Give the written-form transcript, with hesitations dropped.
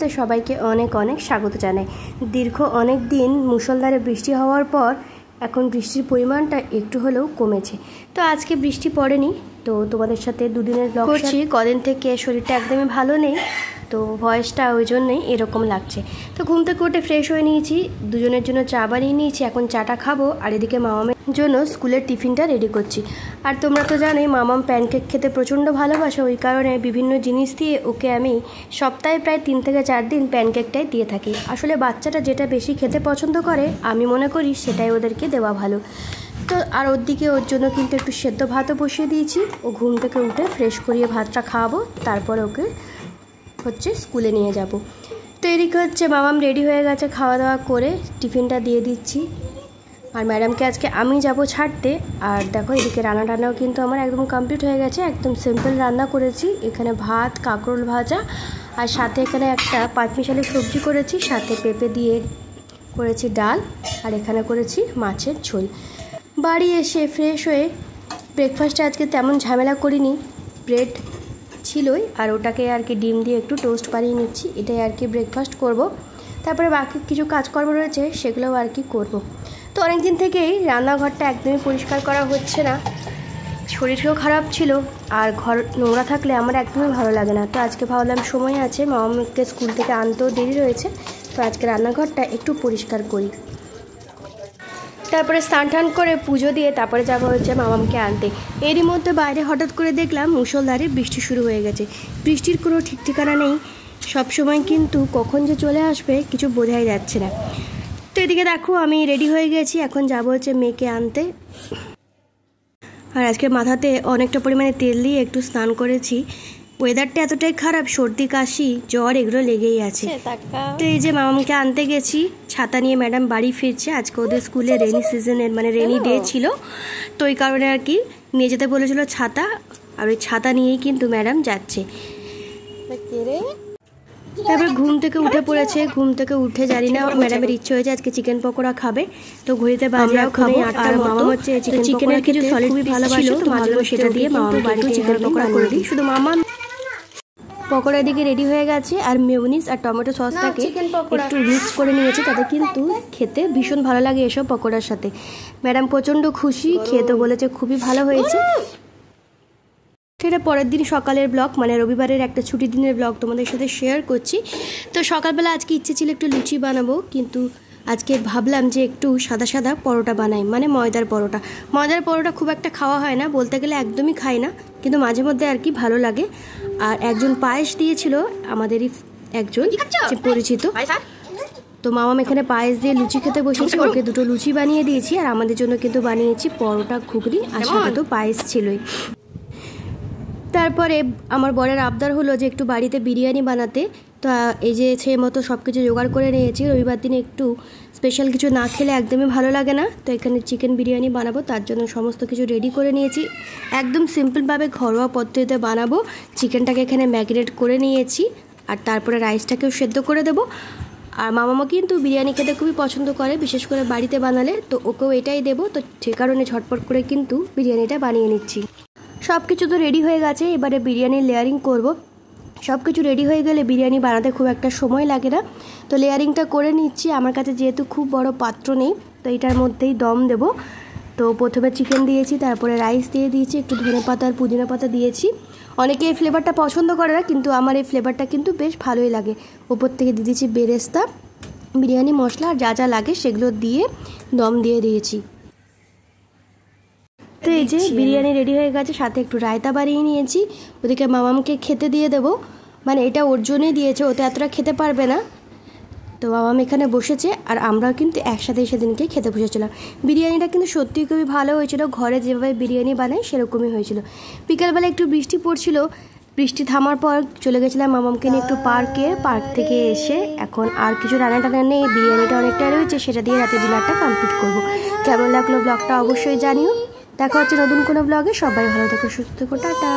তো সবাইকে অনেক অনেক স্বাগত জানাই। দীর্ঘ অনেক দিন মুষলধারে বৃষ্টি হওয়ার পর এখন বৃষ্টির পরিমাণটা একটু হলেও কমেছে। তো আজকে বৃষ্টি পড়েনি, তো তোমাদের সাথে দুদিনের ব্লগ করছি। কদিন থেকে শরীরটা একদমই ভালো নেই, তো ভয়েসটা ওই জন্যই এরকম লাগছে। তো ঘুম থেকে উঠে ফ্রেশ হয়ে নিয়েছি, দুজনের জন্য চা বানিয়ে নিয়েছি, এখন চাটা খাবো। আর এদিকে মামামের জন্য স্কুলের টিফিনটা রেডি করছি। আর তোমরা তো জানোই মামাম প্যানকেক খেতে প্রচণ্ড ভালোবাসে, ওই কারণে বিভিন্ন জিনিস দিয়ে ওকে আমি সপ্তাহে প্রায় 3 থেকে 4 দিন প্যানকেকটাই দিয়ে থাকি। আসলে বাচ্চাটা যেটা বেশি খেতে পছন্দ করে আমি মনে করি সেটাই ওদেরকে দেওয়া ভালো। তো আর ওর দিকে ওর জন্য কিন্তু একটু সেদ্ধ ভাতও বসিয়ে দিয়েছি। ও ঘুম থেকে উঠে ফ্রেশ করিয়ে ভাতটা খাওয়াবো, তারপরে ওকে স্কুলে নিয়ে যাব। তো এদিকে মামাম রেডি হয়ে গেছে, খাওয়া দাওয়া করে টিফিনটা দিয়ে দিচ্ছি। আর ম্যাডামকে আজকে আমি যাব ছাড়তে। আর দেখো এদিকে রান্নাটাও কিন্তু আমার একদম কমপ্লিট হয়ে গেছে। একদম সিম্পল রান্না করেছি, এখানে ভাত, কাঁকরোল ভাজা, আর সাথে এখানে একটা পাঁচমিশালি সবজি করেছি, সাথে পেঁপে দিয়ে করেছি ডাল, আর এখানে করেছি মাছের ঝোল। বাড়ি এসে ফ্রেশ হয়ে ব্রেকফাস্টে আজকে তেমন ঝামেলা করিনি, ব্রেড ছিলই, আর ওটাকে আর কি ডিম দিয়ে একটু টোস্ট বানিয়ে নিচ্ছি। এটাই আর কি ব্রেকফাস্ট করব। তারপরে বাকি কিছু কাজকর্ম রয়েছে সেগুলোও আর কি করব। তো অনেক দিন থেকেই রান্নাঘরটা একদমই পরিষ্কার করা হচ্ছে না, শরীরও খারাপ ছিল, আর ঘর নোংরা থাকলে আমার একদমই ভালো লাগে না। তো আজকে ভাবলাম সময় আছে, মামাকে স্কুল থেকে আনতেও দেরি রয়েছে, তো আজকে রান্নাঘরটা একটু পরিষ্কার করি। তারপরে স্নান টান করে পুজো দিয়ে তারপরে যাবো মামামকে আনতে। এরই মধ্যে বাইরে হঠাৎ করে দেখলাম মুষলধারে বৃষ্টি শুরু হয়ে গেছে। বৃষ্টির কোনো ঠিক ঠিকানা নেই, সবসময় কিন্তু কখন যে চলে আসবে কিছু বোঝাই যাচ্ছে না। তো এদিকে দেখো আমি রেডি হয়ে গেছি, এখন যাবো মেয়েকে আনতে। আর আজকে মাথাতে অনেকটা পরিমাণে তেল দিয়ে একটু স্নান করেছি। ওয়েদারটা এতটাই খারাপ, সর্দি কাশি জ্বর এগুলো লেগেই আছে। তো এই যে মামামকে আনতে গেছি, ছাতা নিয়ে ম্যাডাম বাড়ি ফিরছে। আজকে ওদের স্কুলে রেনি সিজনের রেনি ডে ছিল, তো ওই কারণে আর কি নিয়ে যেতে বলেছিল ছাতা, আর ওই ছাতা নিয়েই কিন্তু ম্যাডাম যাচ্ছে। তারপরে ঘুম থেকে উঠে পড়েছে, ঘুম থেকে উঠে জানি না ম্যাডামের ইচ্ছে হয়েছে আজকে চিকেন পকোড়া খাবে। তো ঘড়িতে বাজে খাবো। আর মামা চিকেনের কিছু সলিড ভালোবাসে, তো মাঝে সেটা দিয়ে মামা বাড়িতে চিকেন পকোড়া করে দিই। শুধু মামা পকোড়া দিকে রেডি হয়ে গেছে, আর মেয়োনিজ আর টমেটো সসটাকে একটু মিক্স করে নিয়েছে, তাতে কিন্তু খেতে ভীষণ ভালো লাগে এসব পকোড়ার সাথে। ম্যাডাম প্রচণ্ড খুশি, খেয়ে তো বলেছে খুবই ভালো হয়েছে। এটা পরের দিন সকালের ব্লগ, রবিবারের একটা ছুটির দিনের ব্লগ তোমাদের সাথে শেয়ার করছি। তো সকালবেলা আজকে ইচ্ছে ছিল একটু লুচি বানাবো, কিন্তু আজকে ভাবলাম যে একটু সাদা সাদা পরোটা বানাই, ময়দার পরোটা। ময়দার পরোটা খুব একটা খাওয়া হয় না, বলতে গেলে একদমই খাই না, কিন্তু মাঝে মধ্যে আর কি ভালো লাগে। আর একজন পায়েস দিয়েছিল, আমাদেরই একজন পরিচিত, তো মামাম এখানে পায়েস দিয়ে লুচি খেতে বসেছি। ওকে 2টো লুচি বানিয়ে দিয়েছি, আর আমাদের জন্য কিন্তু বানিয়েছি পরোটা, ঘুগনি, আর সাথে তো পায়েস ছিলই। তারপরে আমার বরের আবদার হলো যে একটু বাড়িতে বিরিয়ানি বানাতে। তো এই যে সেই মতো সব কিছু জোগাড় করে নিয়েছি। রবিবার দিনে একটু স্পেশাল কিছু না খেলে একদমই ভালো লাগে না, তো এখানে চিকেন বিরিয়ানি বানাবো, তার জন্য সমস্ত কিছু রেডি করে নিয়েছি। একদম সিম্পলভাবে ঘরোয়া পদ্ধতিতে বানাবো। চিকেনটাকে এখানে ম্যারিনেট করে নিয়েছি, আর তারপরে রাইসটাকেও সেদ্ধ করে দেবো। আর মামামা কিন্তু বিরিয়ানি খেতে খুবই পছন্দ করে, বিশেষ করে বাড়িতে বানালে, তো ওকেও এটাই দেবো। তো সে কারণে ঝটপট করে কিন্তু বিরিয়ানিটা বানিয়ে নিচ্ছি। সব কিছু তো রেডি হয়ে গেছে, এবারে বিরিয়ানির লেয়ারিং করব। সব কিছু রেডি হয়ে গেলে বিরিয়ানি বানাতে খুব একটা সময় লাগে না, তো লেয়ারিংটা করে নিচ্ছি। আমার কাছে যেহেতু খুব বড় পাত্র নেই, তো এটার মধ্যেই দম দেব। তো প্রথমে চিকেন দিয়েছি, তারপরে রাইস দিয়ে দিয়েছি, একটু ধনেপাতা আর পুদিনা পাতা দিয়েছি। অনেকে এই ফ্লেভারটা পছন্দ করে না, কিন্তু আমার এই ফ্লেভারটা কিন্তু বেশ ভালোই লাগে। ওপর থেকে দিয়ে দিয়েছি বেরেস্তা, বিরিয়ানি মশলা, আর যা যা লাগে সেগুলো দিয়ে দম দিয়ে দিয়েছি। তো এই যে বিরিয়ানি রেডি হয়ে গেছে, সাথে একটু রায়তা বানিয়ে নিয়েছি। ওদিকে মামামকে খেতে দিয়ে দেবো, এটা ওর জন্যই দিয়েছে, ওতে এতটা খেতে পারবে না। তো মামাম এখানে বসেছে, আর আমরাও কিন্তু একসাথে সেদিনকে খেতে বসেছিলাম। বিরিয়ানিটা কিন্তু সত্যিই খুবই ভালো হয়েছিল, ঘরে যেভাবে বিরিয়ানি বানাই সেরকমই হয়েছিল। বিকালবেলা একটু বৃষ্টি পড়ছিল, বৃষ্টি থামার পর চলে গেছিলাম মামামকে নিয়ে একটু পার্কে। পার্ক থেকে এসে এখন আর কিছু রান্না টান্না নেই, বিরিয়ানিটা অনেকটা রয়েছে, সেটা দিয়ে রাতে ডিনারটা কমপ্লিট করবো। কেমন লাগলো ব্লগটা অবশ্যই জানিও। দেখা হচ্ছে নতুন কোনো ব্লগে। সবাই ভালো থাকো, সুস্থ থাকো, টাটা।